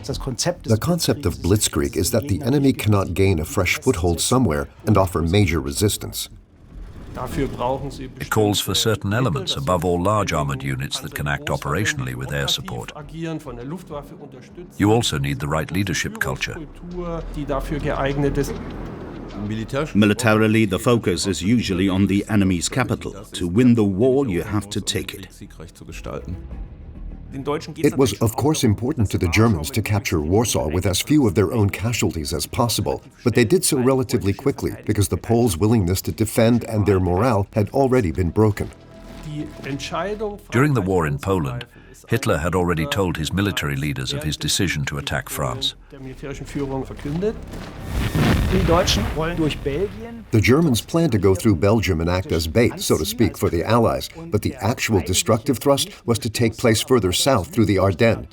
The concept of Blitzkrieg is that the enemy cannot gain a fresh foothold somewhere and offer major resistance. It calls for certain elements, above all large armored units that can act operationally with air support. You also need the right leadership culture. Militarily, the focus is usually on the enemy's capital. To win the war, you have to take it. It was, of course, important to the Germans to capture Warsaw with as few of their own casualties as possible, but they did so relatively quickly because the Poles' willingness to defend and their morale had already been broken. During the war in Poland, Hitler had already told his military leaders of his decision to attack France. The Germans planned to go through Belgium and act as bait, so to speak, for the Allies, but the actual destructive thrust was to take place further south through the Ardennes.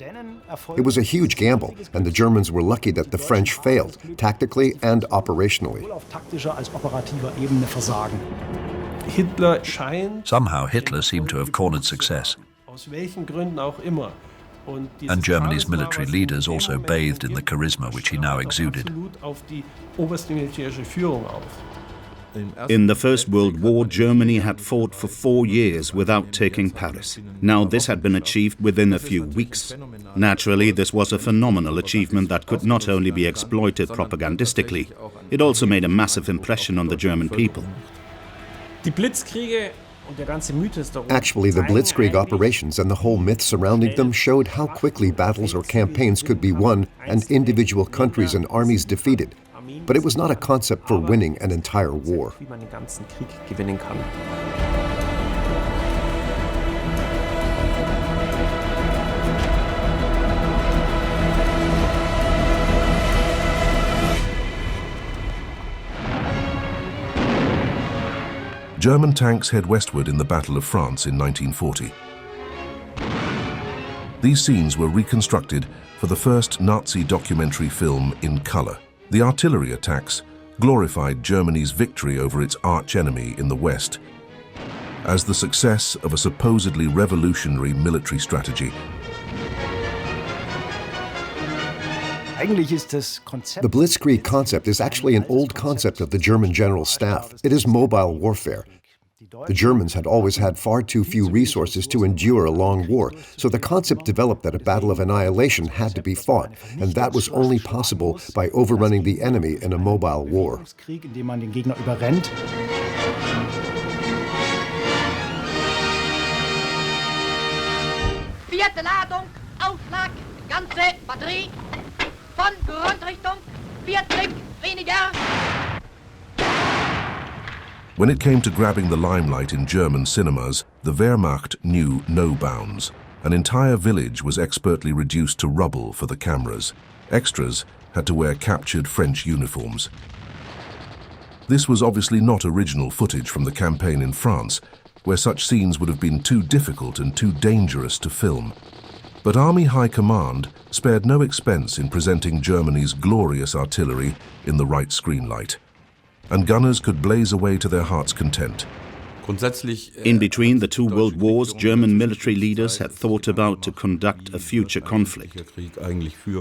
It was a huge gamble, and the Germans were lucky that the French failed, tactically and operationally. Somehow Hitler seemed to have cornered success. And Germany's military leaders also bathed in the charisma which he now exuded. In the First World War, Germany had fought for 4 years without taking Paris. Now this had been achieved within a few weeks. Naturally, this was a phenomenal achievement that could not only be exploited propagandistically, it also made a massive impression on the German people. Actually, the Blitzkrieg operations and the whole myth surrounding them showed how quickly battles or campaigns could be won and individual countries and armies defeated. But it was not a concept for winning an entire war. German tanks head westward in the Battle of France in 1940. These scenes were reconstructed for the first Nazi documentary film in color. The artillery attacks glorified Germany's victory over its arch-enemy in the West as the success of a supposedly revolutionary military strategy. The Blitzkrieg concept is actually an old concept of the German General Staff. It is mobile warfare. The Germans had always had far too few resources to endure a long war, so the concept developed that a battle of annihilation had to be fought, and that was only possible by overrunning the enemy in a mobile war. Vierte Ladung, Aufschlag, ganze Batterie. Von Grundrichtung, 40 weniger. When it came to grabbing the limelight in German cinemas, the Wehrmacht knew no bounds. An entire village was expertly reduced to rubble for the cameras. Extras had to wear captured French uniforms. This was obviously not original footage from the campaign in France, where such scenes would have been too difficult and too dangerous to film. But Army High Command spared no expense in presenting Germany's glorious artillery in the right screen light, and gunners could blaze away to their heart's content. In between the 2 world wars, German military leaders had thought about to conduct a future conflict.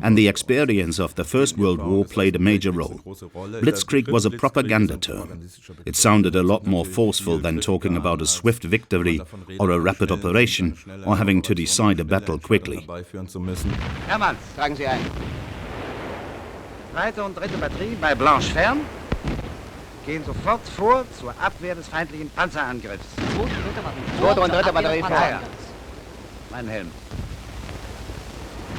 And the experience of the First World War played a major role. Blitzkrieg was a propaganda term. It sounded a lot more forceful than talking about a swift victory or a rapid operation or having to decide a battle quickly. Hermann, tragen Sie ein. Zweite und dritte Batterie bei Blanche fern. Gehen sofort vor zur Abwehr des feindlichen Panzerangriffs. Zweite und dritte Batterie vor. Ja. Mein Helm.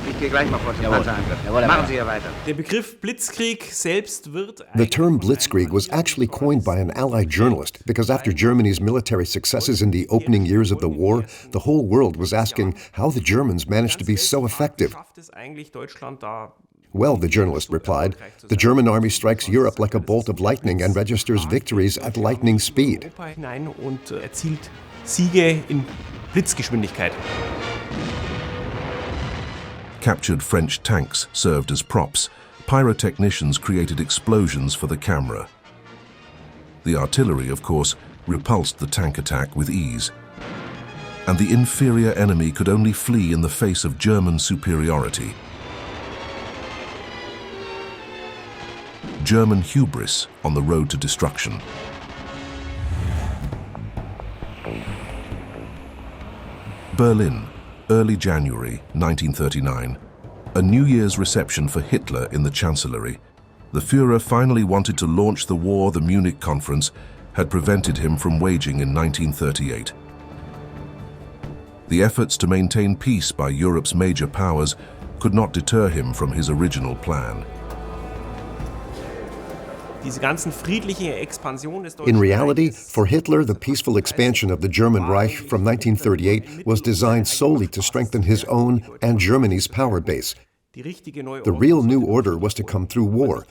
Ich gehe gleich mal vor zum Panzerangriff. Machen Sie hier weiter. Der Begriff Blitzkrieg selbst wird... The term Blitzkrieg was actually coined by an Allied journalist because after Germany's military successes in the opening years of the war, the whole world was asking how the Germans managed to be so effective. Well, the journalist replied, the German army strikes Europe like a bolt of lightning and registers victories at lightning speed. ...und erzielt Siege in Blitzgeschwindigkeit. Captured French tanks served as props. Pyrotechnicians created explosions for the camera. The artillery, of course, repulsed the tank attack with ease. And the inferior enemy could only flee in the face of German superiority. German hubris on the road to destruction. Berlin, early January 1939. A New Year's reception for Hitler in the Chancellery. The Führer finally wanted to launch the war the Munich Conference had prevented him from waging in 1938. The efforts to maintain peace by Europe's major powers could not deter him from his original plan. In reality, for Hitler, the peaceful expansion of the German Reich from 1938 was designed solely to strengthen his own and Germany's power base. The real new order was to come through war.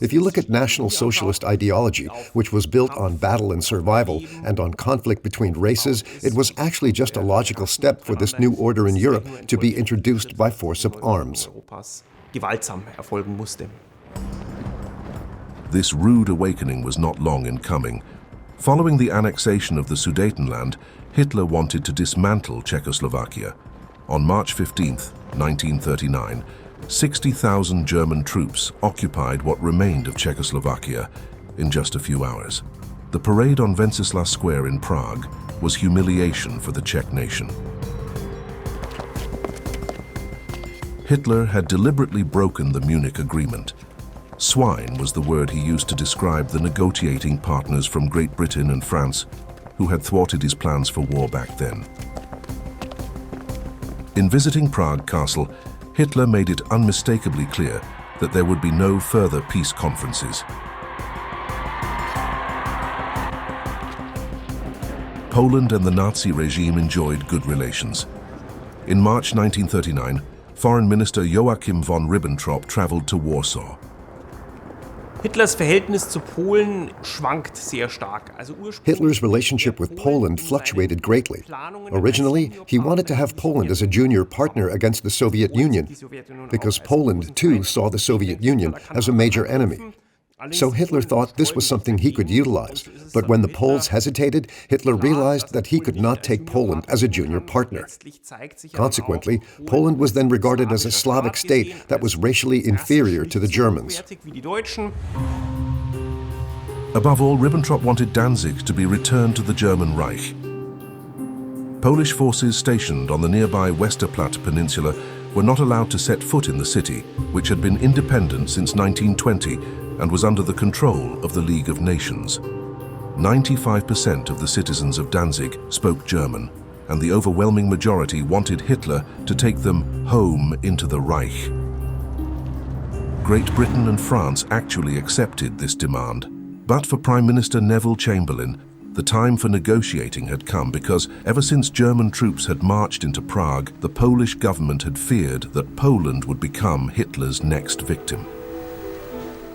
If you look at National Socialist ideology, which was built on battle and survival and on conflict between races, it was actually just a logical step for this new order in Europe to be introduced by force of arms. This rude awakening was not long in coming. Following the annexation of the Sudetenland, Hitler wanted to dismantle Czechoslovakia. On March 15, 1939, 60,000 German troops occupied what remained of Czechoslovakia in just a few hours. The parade on Wenceslas Square in Prague was humiliation for the Czech nation. Hitler had deliberately broken the Munich Agreement. Swine was the word he used to describe the negotiating partners from Great Britain and France who had thwarted his plans for war back then. In visiting Prague Castle, Hitler made it unmistakably clear that there would be no further peace conferences. Poland and the Nazi regime enjoyed good relations. In March 1939, Foreign Minister Joachim von Ribbentrop traveled to Warsaw. Hitlers Verhältnis zu Polen schwankt sehr stark. Hitler's relationship with Poland fluctuated greatly. Originally, he wanted to have Poland as a junior partner against the Soviet Union, because Poland, too, saw the Soviet Union as a major enemy. So Hitler thought this was something he could utilize. But when the Poles hesitated, Hitler realized that he could not take Poland as a junior partner. Consequently, Poland was then regarded as a Slavic state that was racially inferior to the Germans. Above all, Ribbentrop wanted Danzig to be returned to the German Reich. Polish forces stationed on the nearby Westerplatte Peninsula were not allowed to set foot in the city, which had been independent since 1920 and was under the control of the League of Nations. 95% of the citizens of Danzig spoke German, and the overwhelming majority wanted Hitler to take them home into the Reich. Great Britain and France actually accepted this demand, but for Prime Minister Neville Chamberlain, the time for negotiating had come because ever since German troops had marched into Prague, the Polish government had feared that Poland would become Hitler's next victim.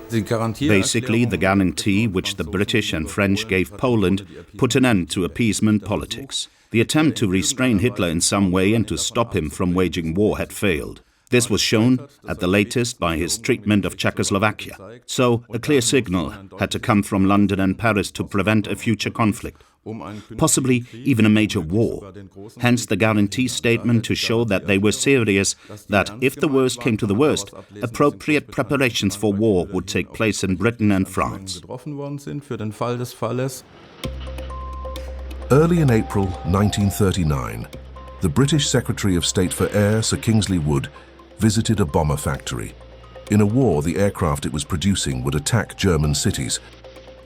Basically, the guarantee which the British and French gave Poland put an end to appeasement politics. The attempt to restrain Hitler in some way and to stop him from waging war had failed. This was shown at the latest by his treatment of Czechoslovakia. So a clear signal had to come from London and Paris to prevent a future conflict, possibly even a major war. Hence the guarantee statement to show that they were serious, that if the worst came to the worst, appropriate preparations for war would take place in Britain and France. Early in April 1939, the British Secretary of State for Air, Sir Kingsley Wood, visited a bomber factory. In a war, the aircraft it was producing would attack German cities.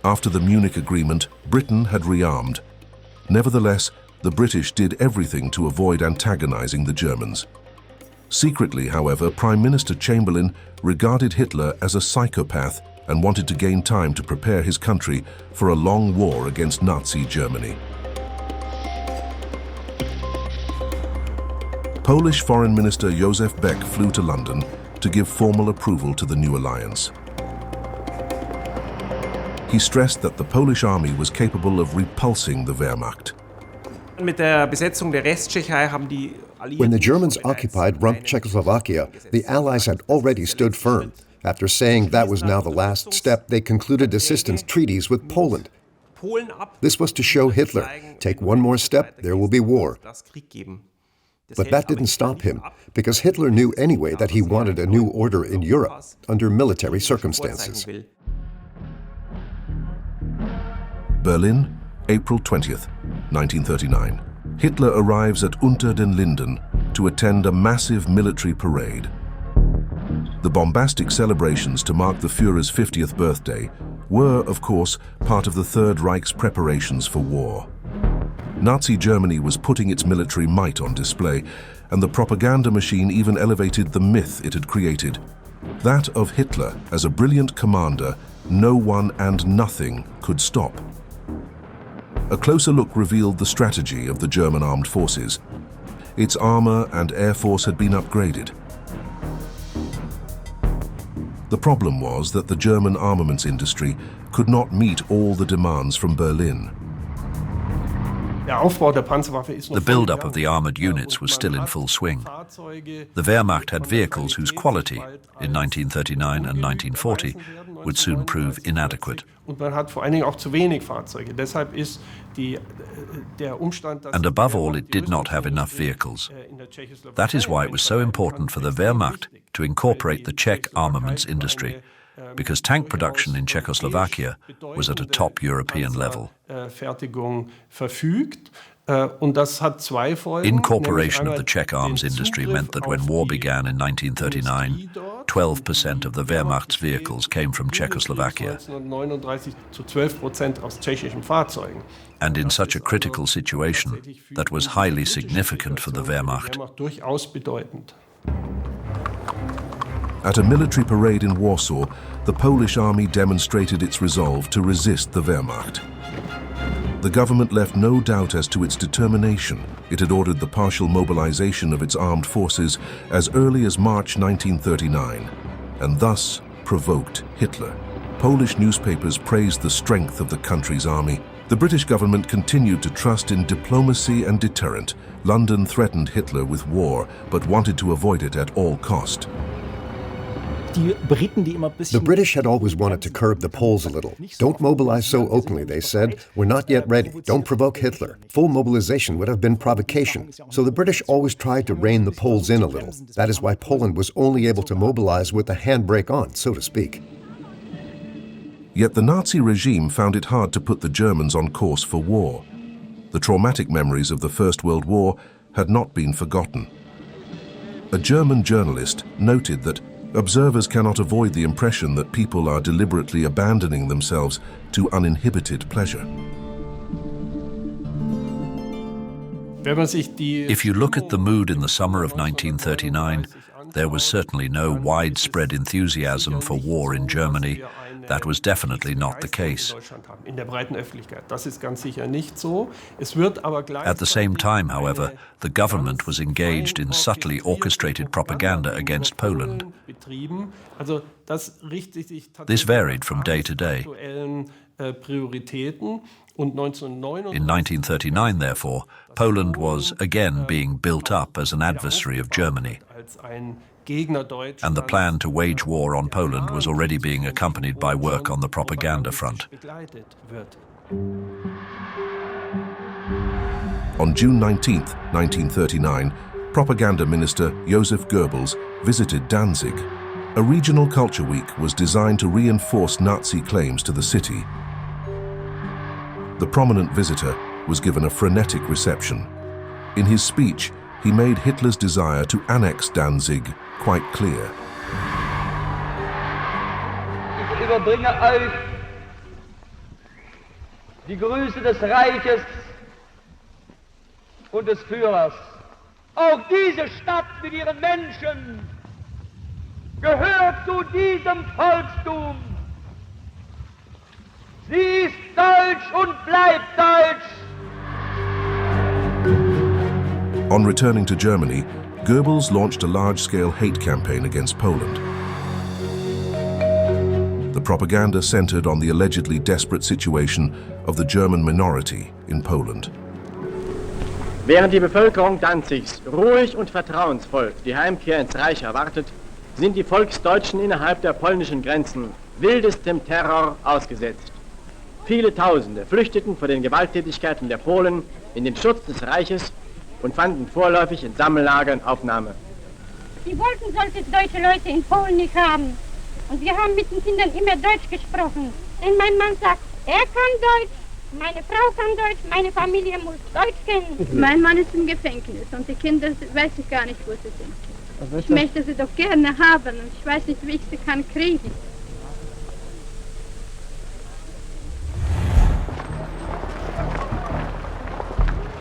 After the Munich Agreement, Britain had rearmed. Nevertheless, the British did everything to avoid antagonizing the Germans. Secretly, however, Prime Minister Chamberlain regarded Hitler as a psychopath and wanted to gain time to prepare his country for a long war against Nazi Germany. Polish Foreign Minister Josef Beck flew to London to give formal approval to the new alliance. He stressed that the Polish army was capable of repulsing the Wehrmacht. When the Germans occupied Rump Czechoslovakia, the Allies had already stood firm. After saying that was now the last step, they concluded assistance treaties with Poland. This was to show Hitler, take one more step, there will be war. But that didn't stop him, because Hitler knew anyway that he wanted a new order in Europe under military circumstances. Berlin, April 20th, 1939. Hitler arrives at Unter den Linden to attend a massive military parade. The bombastic celebrations to mark the Führer's 50th birthday were, of course, part of the Third Reich's preparations for war. Nazi Germany was putting its military might on display, and the propaganda machine even elevated the myth it had created, that of Hitler as a brilliant commander no one and nothing could stop. A closer look revealed the strategy of the German armed forces. Its armor and air force had been upgraded. The problem was that the German armaments industry could not meet all the demands from Berlin. The build-up of the armoured units was still in full swing. The Wehrmacht had vehicles whose quality, in 1939 and 1940, would soon prove inadequate. And above all, it did not have enough vehicles. That is why it was so important for the Wehrmacht to incorporate the Czech armaments industry, because tank production in Czechoslovakia was at a top European level. Incorporation of the Czech arms industry meant that when war began in 1939, 12% of the Wehrmacht's vehicles came from Czechoslovakia. And in such a critical situation, that was highly significant for the Wehrmacht. At a military parade in Warsaw, the Polish army demonstrated its resolve to resist the Wehrmacht. The government left no doubt as to its determination. It had ordered the partial mobilization of its armed forces as early as March 1939, and thus provoked Hitler. Polish newspapers praised the strength of the country's army. The British government continued to trust in diplomacy and deterrent. London threatened Hitler with war, but wanted to avoid it at all cost. The British had always wanted to curb the Poles a little. Don't mobilize so openly, they said. We're not yet ready. Don't provoke Hitler. Full mobilization would have been provocation. So the British always tried to rein the Poles in a little. That is why Poland was only able to mobilize with the handbrake on, so to speak. Yet the Nazi regime found it hard to put the Germans on course for war. The traumatic memories of the First World War had not been forgotten. A German journalist noted that observers cannot avoid the impression that people are deliberately abandoning themselves to uninhibited pleasure. If you look at the mood in the summer of 1939, there was certainly no widespread enthusiasm for war in Germany. That was definitely not the case. At the same time, however, the government was engaged in subtly orchestrated propaganda against Poland. This varied from day to day. In 1939, therefore, Poland was again being built up as an adversary of Germany. And the plan to wage war on Poland was already being accompanied by work on the propaganda front. On June 19, 1939, propaganda minister Joseph Goebbels visited Danzig. A regional culture week was designed to reinforce Nazi claims to the city. The prominent visitor was given a frenetic reception. In his speech, he made Hitler's desire to annex Danzig quite clear. Ich überbringe euch die Grüße des Reiches und des Führers. Auch diese Stadt mit ihren Menschen gehört zu diesem Volkstum. Sie ist deutsch und bleibt deutsch. On returning to Germany, Goebbels launched a large-scale hate campaign against Poland. The propaganda centered on the allegedly desperate situation of the German minority in Poland. Während die Bevölkerung Danzigs ruhig und vertrauensvoll die Heimkehr ins Reich erwartet, sind die Volksdeutschen innerhalb der polnischen Grenzen wildestem Terror ausgesetzt. Viele Tausende flüchteten vor den Gewalttätigkeiten der Polen in den Schutz des Reiches und fanden vorläufig in Sammellagern Aufnahme. Die wollten solche deutsche Leute in Polen nicht haben. Und wir haben mit den Kindern immer Deutsch gesprochen. Denn mein Mann sagt, er kann Deutsch, meine Frau kann Deutsch, meine Familie muss Deutsch kennen. Mein Mann ist im Gefängnis und die Kinder weiß ich gar nicht, wo sie sind. Ich möchte sie doch gerne haben und ich weiß nicht, wie ich sie kann kriegen.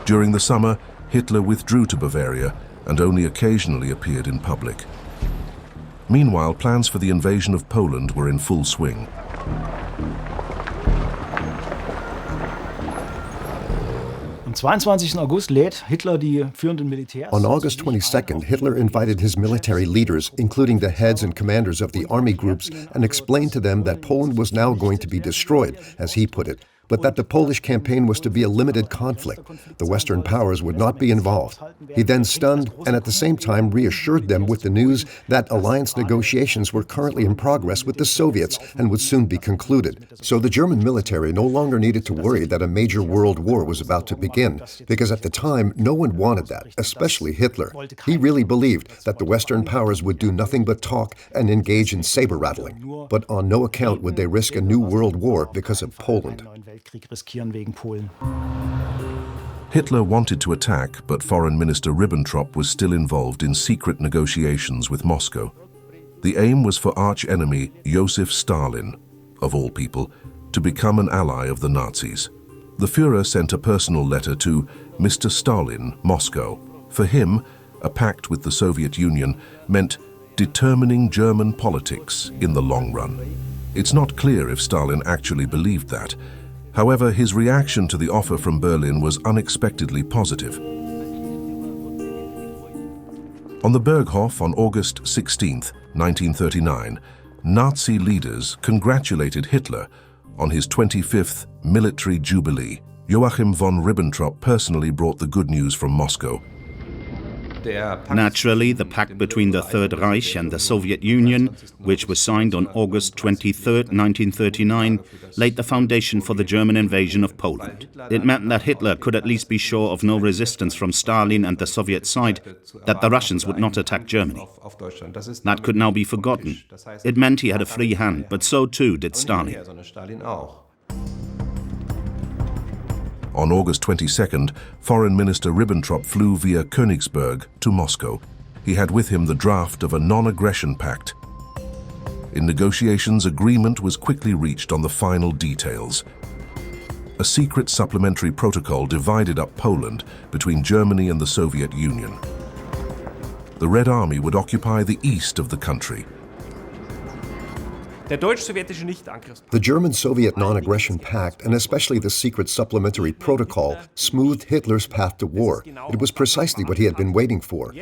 During the summer, Hitler withdrew to Bavaria and only occasionally appeared in public. Meanwhile, plans for the invasion of Poland were in full swing. Am 22. August lädt Hitler die führenden Militärs. On August 22nd, Hitler invited his military leaders, including the heads and commanders of the army groups, and explained to them that Poland was now going to be destroyed, as he put it, but that the Polish campaign was to be a limited conflict. The Western powers would not be involved. He then stunned and at the same time reassured them with the news that alliance negotiations were currently in progress with the Soviets and would soon be concluded. So the German military no longer needed to worry that a major world war was about to begin, because at the time no one wanted that, especially Hitler. He really believed that the Western powers would do nothing but talk and engage in saber-rattling, but on no account would they risk a new world war because of Poland. Hitler wanted to attack, but Foreign Minister Ribbentrop was still involved in secret negotiations with Moscow. The aim was for arch-enemy Joseph Stalin, of all people, to become an ally of the Nazis. The Führer sent a personal letter to Mr. Stalin, Moscow. For him, a pact with the Soviet Union meant determining German politics in the long run. It's not clear if Stalin actually believed that. However, his reaction to the offer from Berlin was unexpectedly positive. On the Berghof on August 16, 1939, Nazi leaders congratulated Hitler on his 25th military jubilee. Joachim von Ribbentrop personally brought the good news from Moscow. Naturally, the pact between the Third Reich and the Soviet Union, which was signed on August 23, 1939, laid the foundation for the German invasion of Poland. It meant that Hitler could at least be sure of no resistance from Stalin and the Soviet side, that the Russians would not attack Germany. That could now be forgotten. It meant he had a free hand, but so too did Stalin. On August 22nd, Foreign Minister Ribbentrop flew via Königsberg to Moscow. He had with him the draft of a non-aggression pact. In negotiations, agreement was quickly reached on the final details. A secret supplementary protocol divided up Poland between Germany and the Soviet Union. The Red Army would occupy the east of the country. The German-Soviet non-aggression pact, and especially the secret supplementary protocol, smoothed Hitler's path to war. It was precisely what he had been waiting for.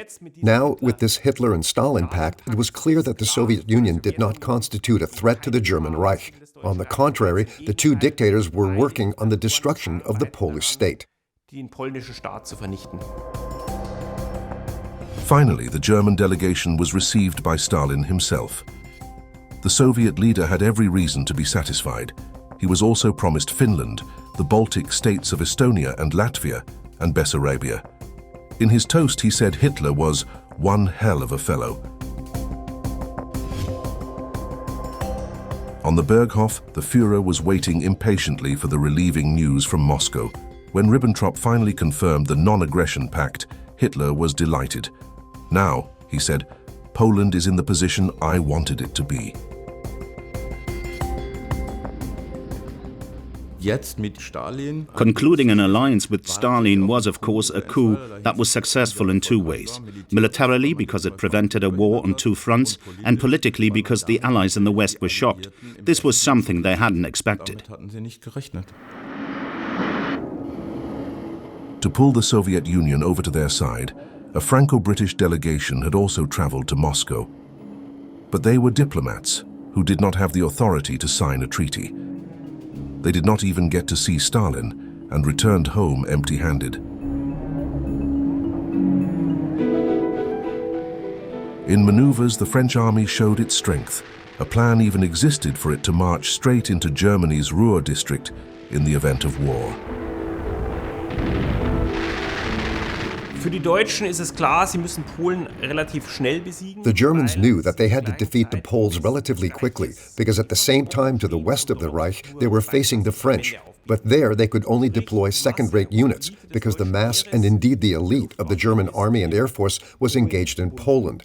Now, with this Hitler and Stalin pact, it was clear that the Soviet Union did not constitute a threat to the German Reich. On the contrary, the two dictators were working on the destruction of the Polish state. Finally, the German delegation was received by Stalin himself. The Soviet leader had every reason to be satisfied. He was also promised Finland, the Baltic states of Estonia and Latvia, and Bessarabia. In his toast, he said Hitler was one hell of a fellow. On the Berghof, the Führer was waiting impatiently for the relieving news from Moscow. When Ribbentrop finally confirmed the non-aggression pact, Hitler was delighted. Now, he said, Poland is in the position I wanted it to be. Concluding an alliance with Stalin was, of course, a coup that was successful in two ways. Militarily, because it prevented a war on two fronts, and politically, because the Allies in the West were shocked. This was something they hadn't expected. To pull the Soviet Union over to their side, a Franco-British delegation had also traveled to Moscow. But they were diplomats who did not have the authority to sign a treaty. They did not even get to see Stalin and returned home empty-handed. In maneuvers, the French army showed its strength. A plan even existed for it to march straight into Germany's Ruhr district in the event of war. Für die Deutschen ist es klar, sie müssen Polen relativ schnell besiegen. The Germans knew that they had to defeat the Poles relatively quickly, because at the same time to the west of the Reich, they were facing the French. But there they could only deploy second-rate units, because the mass and indeed the elite of the German army and air force was engaged in Poland.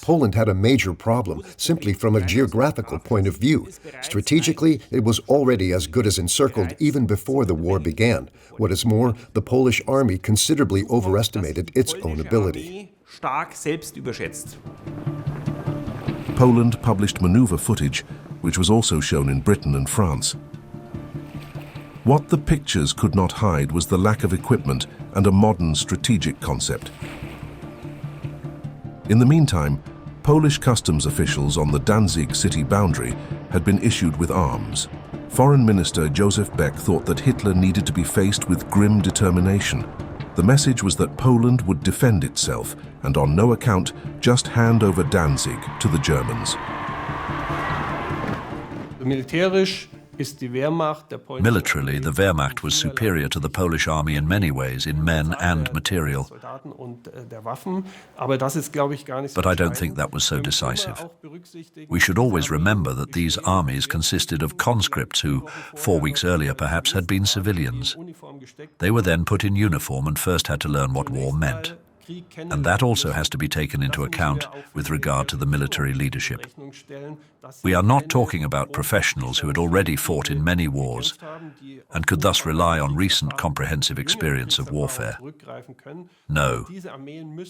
Poland had a major problem, simply from a geographical point of view. Strategically, it was already as good as encircled even before the war began. What is more, the Polish army considerably overestimated its own ability. Poland published maneuver footage, which was also shown in Britain and France. What the pictures could not hide was the lack of equipment and a modern strategic concept. In the meantime, Polish customs officials on the Danzig city boundary had been issued with arms. Foreign Minister Joseph Beck thought that Hitler needed to be faced with grim determination. The message was that Poland would defend itself and on no account just hand over Danzig to the Germans. Militarily, the Wehrmacht was superior to the Polish army in many ways, in men and material. But I don't think that was so decisive. We should always remember that these armies consisted of conscripts who, 4 weeks earlier perhaps, had been civilians. They were then put in uniform and first had to learn what war meant. And that also has to be taken into account with regard to the military leadership. We are not talking about professionals who had already fought in many wars and could thus rely on recent comprehensive experience of warfare. No,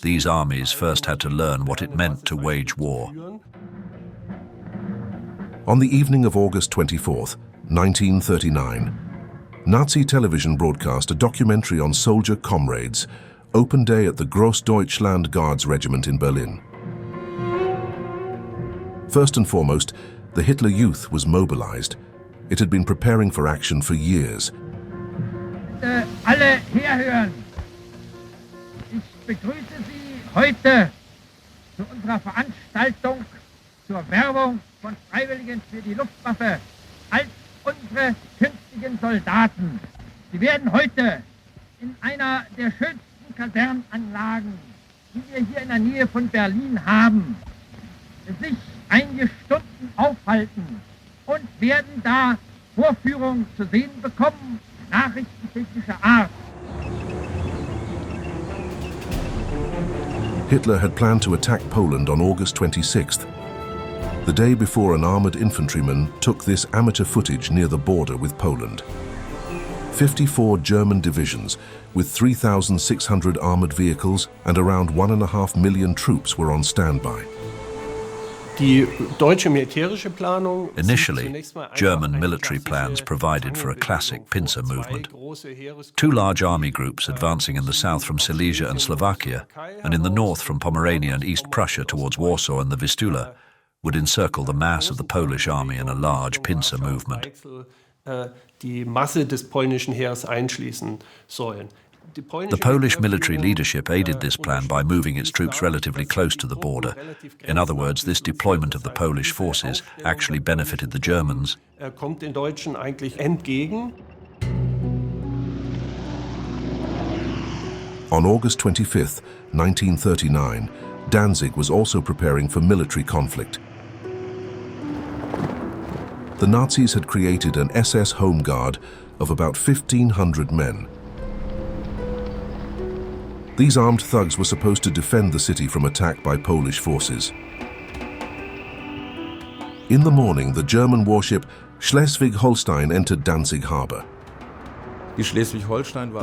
these armies first had to learn what it meant to wage war. On the evening of August 24th, 1939, Nazi television broadcast a documentary on soldier comrades, Open Day at the Großdeutschland Guards Regiment in Berlin. First and foremost, the Hitler Youth was mobilized. It had been preparing for action for years. Alle herhören! Ich begrüße Sie heute zu unserer Veranstaltung zur Werbung von Freiwilligen für die Luftwaffe als unsere künftigen Soldaten. Sie werden heute in einer der schönsten Kasernanlagen, die wir hier in der Nähe von Berlin haben, sich einige Stunden aufhalten und werden da Vorführungen zu sehen bekommen, nachrichtentechnischer Art. Hitler had planned to attack Poland on August 26th, the day before an armored infantryman took this amateur footage near the border with Poland. 54 German divisions with 3,600 armored vehicles and around 1.5 million troops were on standby. Initially, German military plans provided for a classic pincer movement. 2 large army groups advancing in the south from Silesia and Slovakia, and in the north from Pomerania and East Prussia towards Warsaw and the Vistula, would encircle the mass of the Polish army in a large pincer movement. Die Masse des polnischen Heers einschließen sollen. The Polish military leadership aided this plan by moving its troops relatively close to the border. In other words, this deployment of the Polish forces actually benefited the Germans. Kommt den Deutschen eigentlich entgegen. On August 25th, 1939, Danzig was also preparing for military conflict. The Nazis had created an SS Home Guard of about 1,500 men. These armed thugs were supposed to defend the city from attack by Polish forces. In the morning, the German warship Schleswig-Holstein entered Danzig harbor. The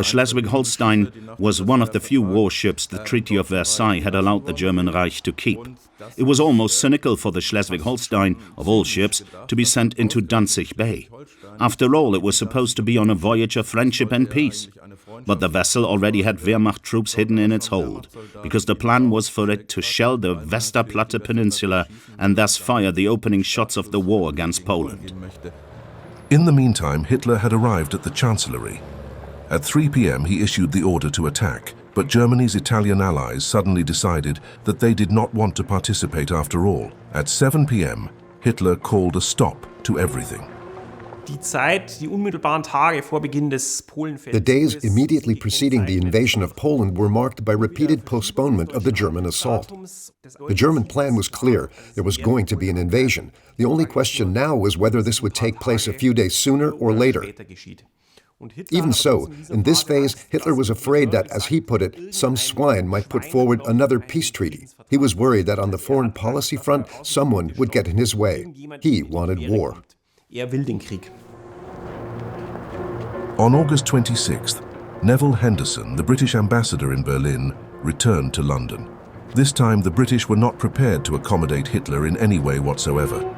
Schleswig-Holstein was one of the few warships the Treaty of Versailles had allowed the German Reich to keep. It was almost cynical for the Schleswig-Holstein, of all ships, to be sent into Danzig Bay. After all, it was supposed to be on a voyage of friendship and peace. But the vessel already had Wehrmacht troops hidden in its hold, because the plan was for it to shell the Westerplatte Peninsula and thus fire the opening shots of the war against Poland. In the meantime, Hitler had arrived at the Chancellery. At 3 p.m. he issued the order to attack, but Germany's Italian allies suddenly decided that they did not want to participate after all. At 7 p.m., Hitler called a stop to everything. The days immediately preceding the invasion of Poland were marked by repeated postponement of the German assault. The German plan was clear. There was going to be an invasion. The only question now was whether this would take place a few days sooner or later. Even so, in this phase, Hitler was afraid that, as he put it, some swine might put forward another peace treaty. He was worried that on the foreign policy front, someone would get in his way. He wanted war. On August 26th, Neville Henderson, the British ambassador in Berlin, returned to London. This time, the British were not prepared to accommodate Hitler in any way whatsoever.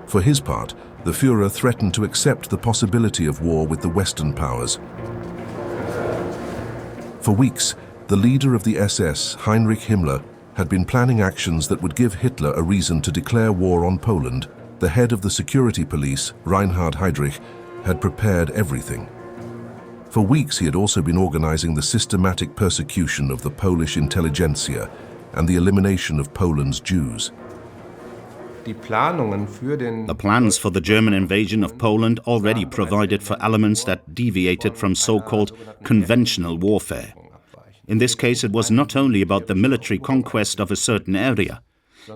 For his part, the Führer threatened to accept the possibility of war with the Western powers. For weeks, the leader of the SS, Heinrich Himmler, had been planning actions that would give Hitler a reason to declare war on Poland. The head of the security police, Reinhard Heydrich, had prepared everything. For weeks, he had also been organizing the systematic persecution of the Polish intelligentsia and the elimination of Poland's Jews. The plans for the German invasion of Poland already provided for elements that deviated from so-called conventional warfare. In this case, it was not only about the military conquest of a certain area.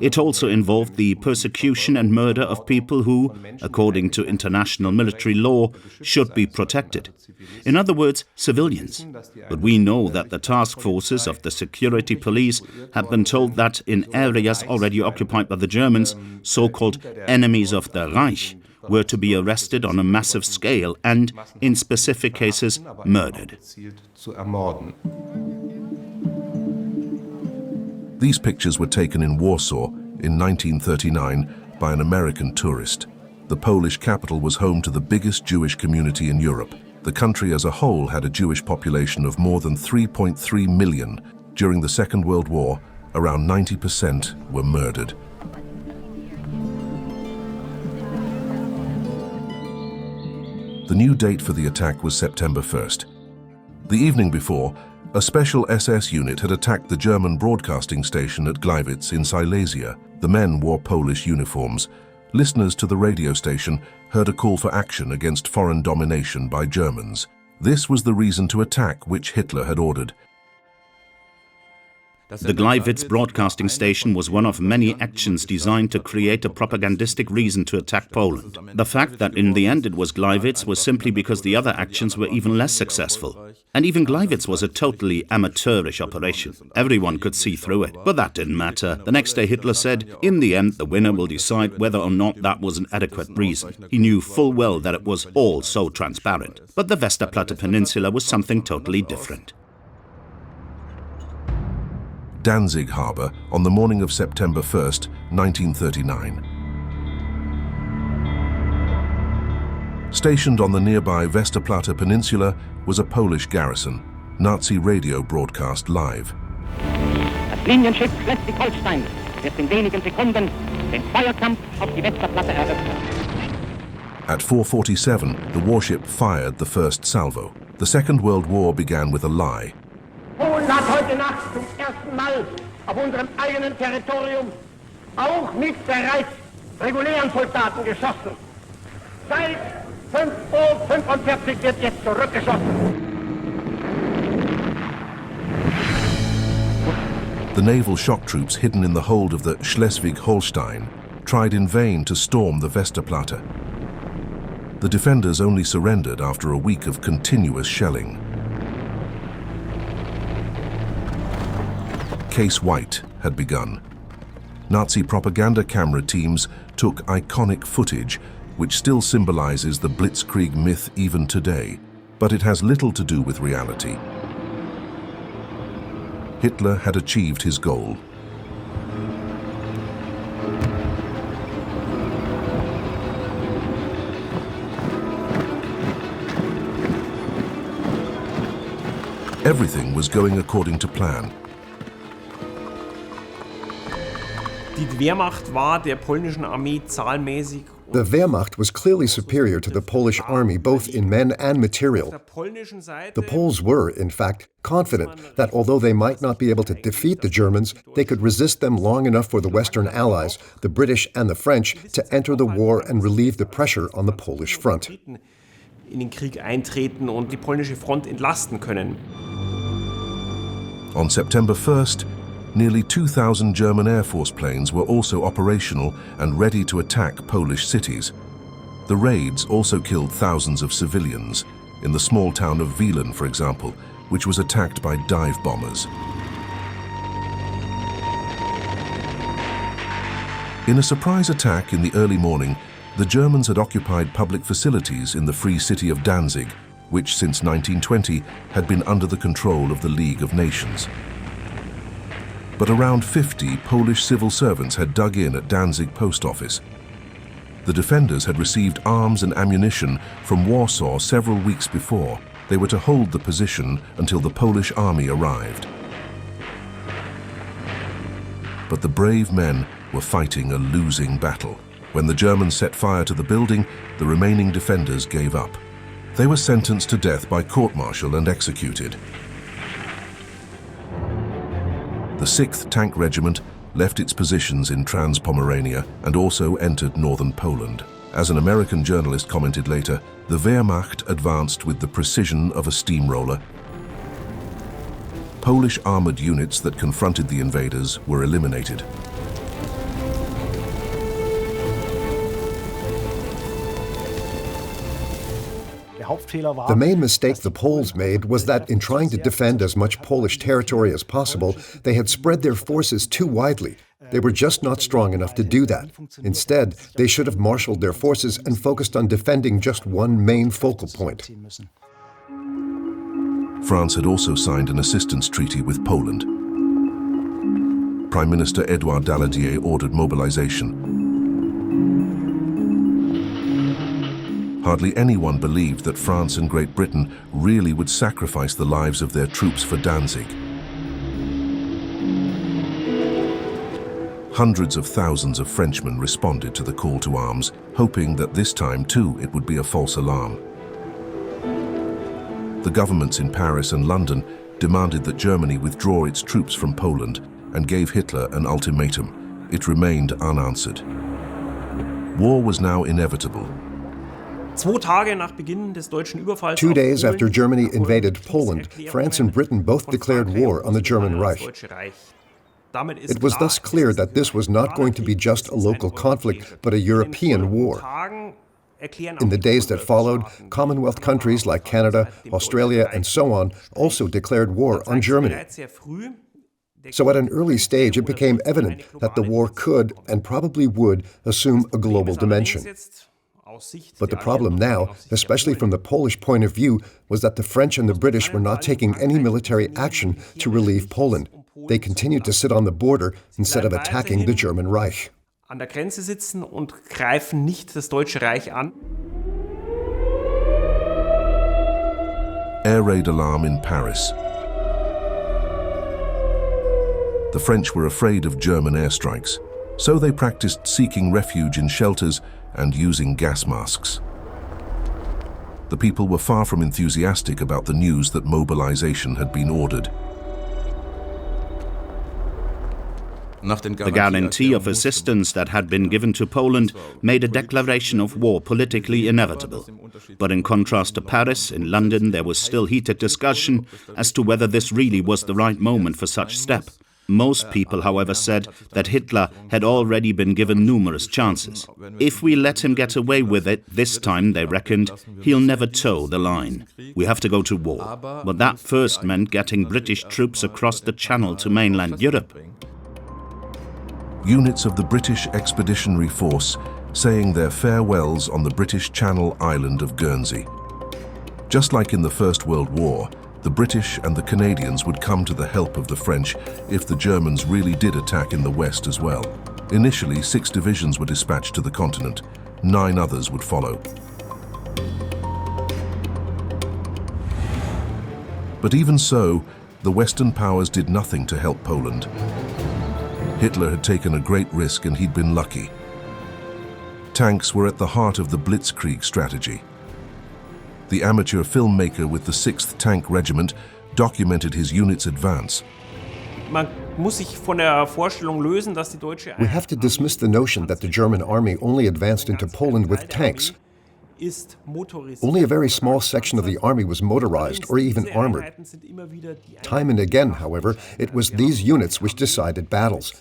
It also involved the persecution and murder of people who, according to international military law, should be protected. In other words, civilians. But we know that the task forces of the security police had been told that in areas already occupied by the Germans, so-called enemies of the Reich were to be arrested on a massive scale and, in specific cases, murdered. These pictures were taken in Warsaw in 1939 by an American tourist. The Polish capital was home to the biggest Jewish community in Europe. The country as a whole had a Jewish population of more than 3.3 million. During the Second World War, around 90% were murdered. The new date for the attack was September 1st. The evening before, a special SS unit had attacked the German broadcasting station at Gliwice in Silesia. The men wore Polish uniforms. Listeners to the radio station heard a call for action against foreign domination by Germans. This was the reason to attack which Hitler had ordered. The Gliwice broadcasting station was one of many actions designed to create a propagandistic reason to attack Poland. The fact that in the end it was Gliwice was simply because the other actions were even less successful. And even Gliwice was a totally amateurish operation. Everyone could see through it. But that didn't matter. The next day Hitler said, in the end the winner will decide whether or not that was an adequate reason. He knew full well that it was all so transparent. But the Westerplatte Peninsula was something totally different. Danzig Harbour on the morning of September 1st, 1939. Stationed on the nearby Westerplatte Peninsula was a Polish garrison. Nazi radio broadcast live. Das Linienschiff Schleswig-Holstein wird in wenigen Sekunden den Feuerkampf auf die Westerplatte eröffnen. At 4:47, the warship fired the first salvo. The Second World War began with a lie. Polen hat heute Nacht zum ersten Mal auf unserem eigenen Territorium auch mit bereits regulären Soldaten geschossen. Seit 5:45 Uhr wird jetzt zurückgeschossen. The naval shock troops hidden in the hold of the Schleswig-Holstein tried in vain to storm the Westerplatte. The defenders only surrendered after a week of continuous shelling. Case White had begun. Nazi propaganda camera teams took iconic footage which still symbolizes the Blitzkrieg myth even today, but it has little to do with reality. Hitler had achieved his goal. Everything was going according to plan. Die Wehrmacht war der polnischen Armee zahlenmäßig The Wehrmacht was clearly superior to the Polish army, both in men and material. The Poles were, in fact, confident that although they might not be able to defeat the Germans, they could resist them long enough for the Western Allies, the British and the French, to enter the war and relieve the pressure on the Polish front. In den Krieg eintreten und die polnische Front entlasten können. On September 1st, nearly 2,000 German Air Force planes were also operational and ready to attack Polish cities. The raids also killed thousands of civilians, in the small town of Wielen, for example, which was attacked by dive bombers. In a surprise attack in the early morning, the Germans had occupied public facilities in the free city of Danzig, which since 1920 had been under the control of the League of Nations. But around 50 Polish civil servants had dug in at Danzig post office. The defenders had received arms and ammunition from Warsaw several weeks before. They were to hold the position until the Polish army arrived. But the brave men were fighting a losing battle. When the Germans set fire to the building, the remaining defenders gave up. They were sentenced to death by court-martial and executed. The 6th Tank Regiment left its positions in Trans-Pomerania and also entered northern Poland. As an American journalist commented later, the Wehrmacht advanced with the precision of a steamroller. Polish armored units that confronted the invaders were eliminated. The main mistake the Poles made was that in trying to defend as much Polish territory as possible, they had spread their forces too widely. They were just not strong enough to do that. Instead, they should have marshaled their forces and focused on defending just one main focal point. France had also signed an assistance treaty with Poland. Prime Minister Édouard Daladier ordered mobilization. Hardly anyone believed that France and Great Britain really would sacrifice the lives of their troops for Danzig. Hundreds of thousands of Frenchmen responded to the call to arms, hoping that this time too it would be a false alarm. The governments in Paris and London demanded that Germany withdraw its troops from Poland and gave Hitler an ultimatum. It remained unanswered. War was now inevitable. 2 Tage nach Beginn des deutschen Überfalls 2 days after Germany invaded Poland, France and Britain both declared war on the German Reich. It was thus clear that this was not going to be just a local conflict, but a European war. In the days that followed, Commonwealth countries like Canada, Australia, and so on also declared war on Germany. So at an early stage, it became evident that the war could, and probably would, assume a global dimension. But the problem now, especially from the Polish point of view, was that the French and the British were not taking any military action to relieve Poland. They continued to sit on the border instead of attacking the German Reich. An der Grenze sitzen und greifen nicht das Deutsche Reich an. Air raid alarm in Paris. The French were afraid of German airstrikes, so they practiced seeking refuge in shelters and using gas masks. The people were far from enthusiastic about the news that mobilization had been ordered. The guarantee of assistance that had been given to Poland made a declaration of war politically inevitable. But in contrast to Paris, in London there was still heated discussion as to whether this really was the right moment for such step. Most people, however, said that Hitler had already been given numerous chances. If we let him get away with it, this time, they reckoned, he'll never toe the line. We have to go to war. But that first meant getting British troops across the Channel to mainland Europe. Units of the British Expeditionary Force saying their farewells on the British Channel island of Guernsey. Just like in the First World War, the British and the Canadians would come to the help of the French if the Germans really did attack in the west as well. Initially, 6 divisions were dispatched to the continent. 9 others would follow. But even so, the Western powers did nothing to help Poland. Hitler had taken a great risk and he'd been lucky. Tanks were at the heart of the Blitzkrieg strategy. The amateur filmmaker with the 6th Tank Regiment documented his unit's advance. Man muss sich von der Vorstellung lösen, dass die deutsche We have to dismiss the notion that the German army only advanced into Poland with tanks. Only a very small section of the army was motorized or even armored. Time and again, however, it was these units which decided battles.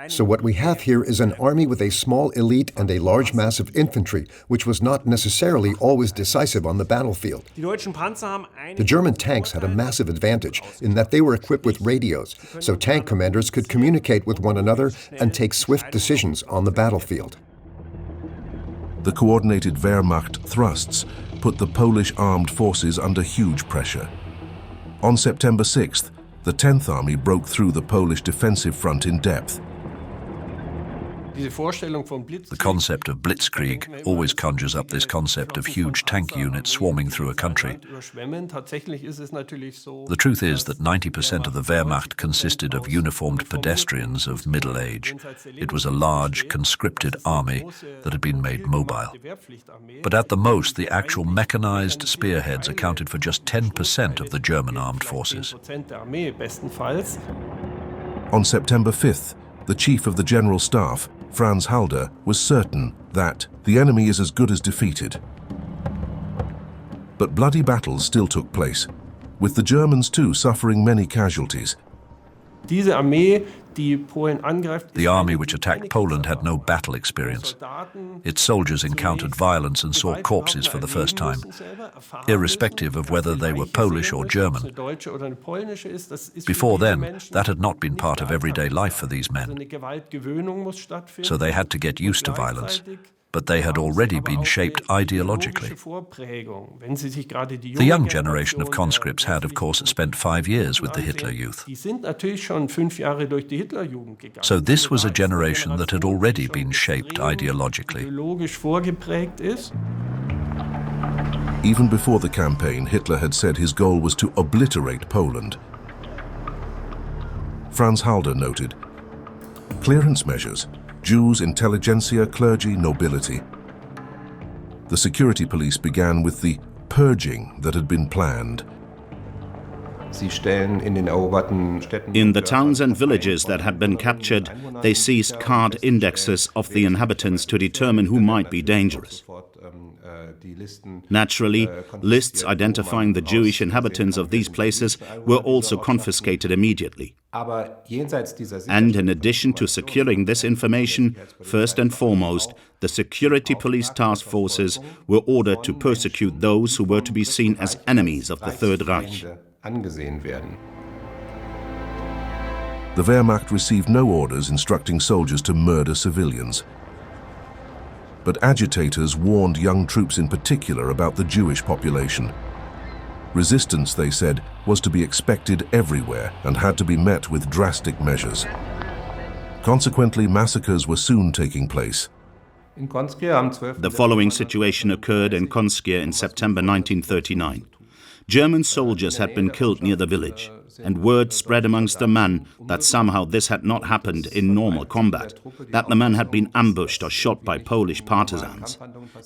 So what we have here is an army with a small elite and a large mass of infantry, which was not necessarily always decisive on the battlefield. The German tanks had a massive advantage in that they were equipped with radios, so tank commanders could communicate with one another and take swift decisions on the battlefield. The coordinated Wehrmacht thrusts put the Polish armed forces under huge pressure. On September 6th, the 10th Army broke through the Polish defensive front in depth. The concept of Blitzkrieg always conjures up this concept of huge tank units swarming through a country. The truth is that 90% of the Wehrmacht consisted of uniformed pedestrians of middle age. It was a large, conscripted army that had been made mobile. But at the most, the actual mechanized spearheads accounted for just 10% of the German armed forces. On September 5th, the chief of the General Staff, Franz Halder, was certain that the enemy is as good as defeated. But bloody battles still took place, with the Germans too suffering many casualties. The army which attacked Poland had no battle experience. Its soldiers encountered violence and saw corpses for the first time, irrespective of whether they were Polish or German. Before then, that had not been part of everyday life for these men. So they had to get used to violence. But they had already been shaped ideologically. The young generation of conscripts had, of course, spent 5 years with the Hitler Youth. So this was a generation that had already been shaped ideologically. Even before the campaign, Hitler had said his goal was to obliterate Poland. Franz Halder noted, clearance measures, Jews, intelligentsia, clergy, nobility. The security police began with the purging that had been planned. In the towns and villages that had been captured, they seized card indexes of the inhabitants to determine who might be dangerous. Naturally, lists identifying the Jewish inhabitants of these places were also confiscated immediately. And in addition to securing this information, first and foremost, the security police task forces were ordered to persecute those who were to be seen as enemies of the Third Reich. The Wehrmacht received no orders instructing soldiers to murder civilians. But agitators warned young troops in particular about the Jewish population. Resistance, they said, was to be expected everywhere and had to be met with drastic measures. Consequently, massacres were soon taking place. The following situation occurred in Konskier in September 1939. German soldiers had been killed near the village, and word spread amongst the men that somehow this had not happened in normal combat, that the men had been ambushed or shot by Polish partisans,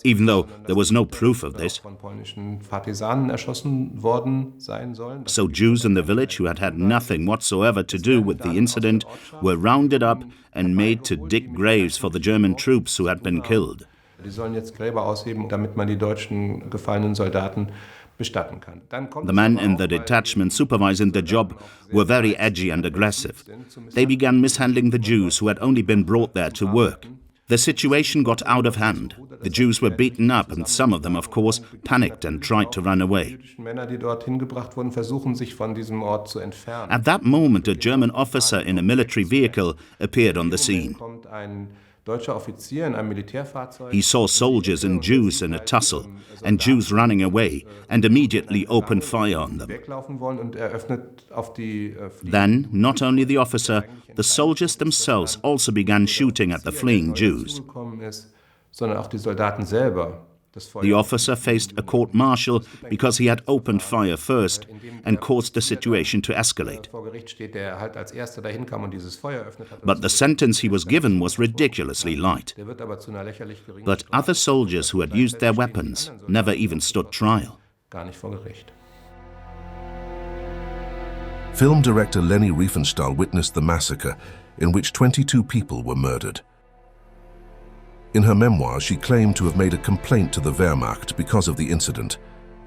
even though there was no proof of this. So Jews in the village who had had nothing whatsoever to do with the incident were rounded up and made to dig graves for the German troops who had been killed. The men in the detachment supervising the job were very edgy and aggressive. They began mishandling the Jews who had only been brought there to work. The situation got out of hand. The Jews were beaten up, and some of them, of course, panicked and tried to run away. At that moment, a German officer in a military vehicle appeared on the scene. He saw soldiers and Jews in a tussle, and Jews running away, and immediately opened fire on them. Then, not only the officer, the soldiers themselves also began shooting at the fleeing Jews. The officer faced a court-martial because he had opened fire first and caused the situation to escalate. But the sentence he was given was ridiculously light. But other soldiers who had used their weapons never even stood trial. Film director Leni Riefenstahl witnessed the massacre, in which 22 people were murdered. In her memoir, she claimed to have made a complaint to the Wehrmacht because of the incident,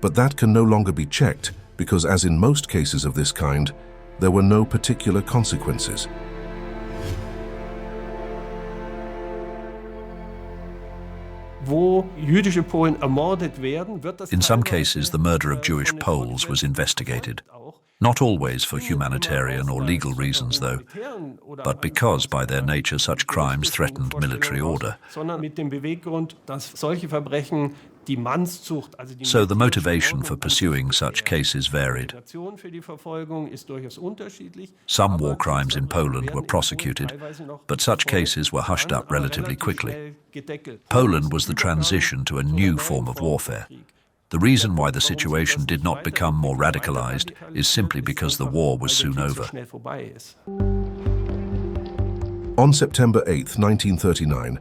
but that can no longer be checked because, as in most cases of this kind, there were no particular consequences. In some cases, the murder of Jewish Poles was investigated. Not always for humanitarian or legal reasons, though, but because by their nature such crimes threatened military order. So the motivation for pursuing such cases varied. Some war crimes in Poland were prosecuted, but such cases were hushed up relatively quickly. Poland was the transition to a new form of warfare. The reason why the situation did not become more radicalized is simply because the war was soon over. On September 8, 1939,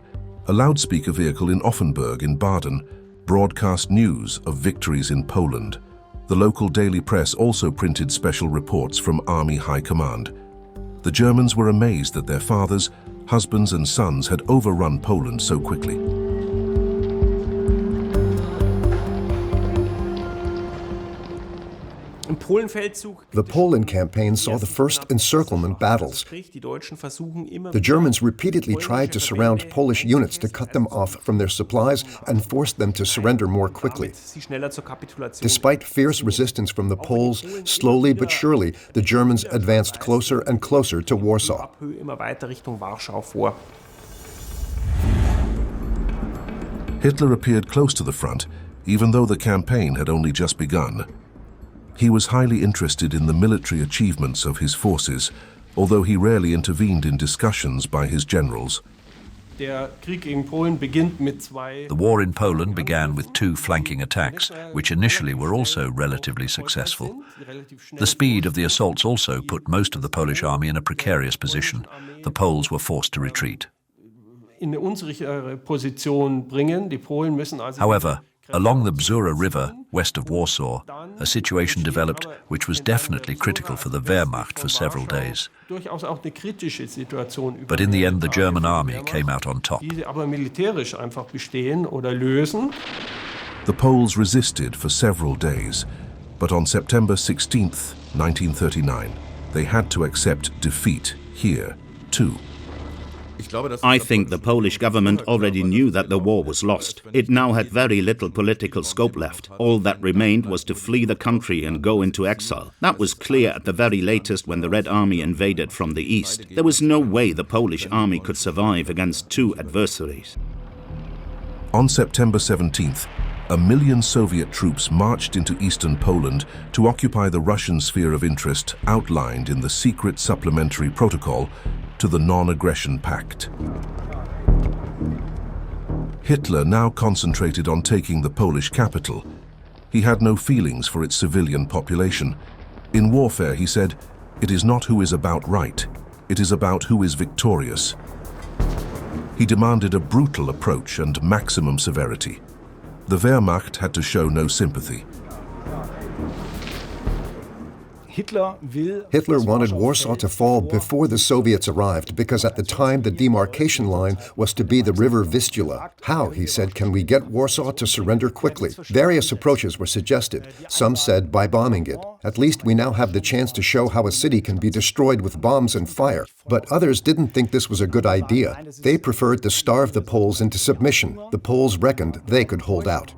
a loudspeaker vehicle in Offenburg in Baden broadcast news of victories in Poland. The local daily press also printed special reports from Army High Command. The Germans were amazed that their fathers, husbands and sons had overrun Poland so quickly. The Poland campaign saw the first encirclement battles. The Germans repeatedly tried to surround Polish units to cut them off from their supplies and force them to surrender more quickly. Despite fierce resistance from the Poles, slowly but surely, the Germans advanced closer and closer to Warsaw. Hitler appeared close to the front, even though the campaign had only just begun. He was highly interested in the military achievements of his forces, although he rarely intervened in discussions by his generals. The war in Poland began with 2 flanking attacks, which initially were also relatively successful. The speed of the assaults also put most of the Polish army in a precarious position. The Poles were forced to retreat. However, along the Bzura River, west of Warsaw, a situation developed which was definitely critical for the Wehrmacht for several days. But in the end, the German army came out on top. The Poles resisted for several days, but on September 16, 1939, they had to accept defeat here, too. I think the Polish government already knew that the war was lost. It now had very little political scope left. All that remained was to flee the country and go into exile. That was clear at the very latest when the Red Army invaded from the east. There was no way the Polish army could survive against 2 adversaries. On September 17th, 1 million Soviet troops marched into eastern Poland to occupy the Russian sphere of interest outlined in the secret supplementary protocol to the non-aggression pact. Hitler now concentrated on taking the Polish capital. He had no feelings for its civilian population. In warfare, he said, "It is not who is about right, it is about who is victorious." He demanded a brutal approach and maximum severity. The Wehrmacht had to show no sympathy. Hitler wanted Warsaw to fall before the Soviets arrived because at the time the demarcation line was to be the river Vistula. How, he said, can we get Warsaw to surrender quickly? Various approaches were suggested. Some said by bombing it. At least we now have the chance to show how a city can be destroyed with bombs and fire. But others didn't think this was a good idea. They preferred to starve the Poles into submission. The Poles reckoned they could hold out.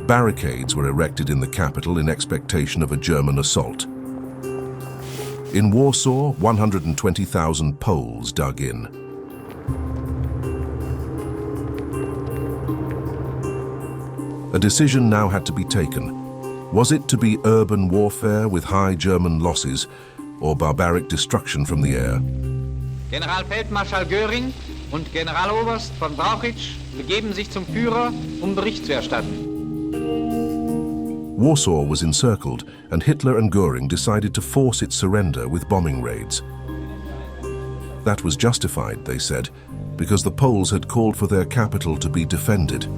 Barricades were erected in the capital in expectation of a German assault. In Warsaw, 120,000 Poles dug in. A decision now had to be taken. Was it to be urban warfare with high German losses or barbaric destruction from the air? Generalfeldmarschall Göring und Generaloberst von Brauchitsch begeben sich zum Führer, Bericht zu erstatten. Warsaw was encircled, and Hitler and Göring decided to force its surrender with bombing raids. That was justified, they said, because the Poles had called for their capital to be defended.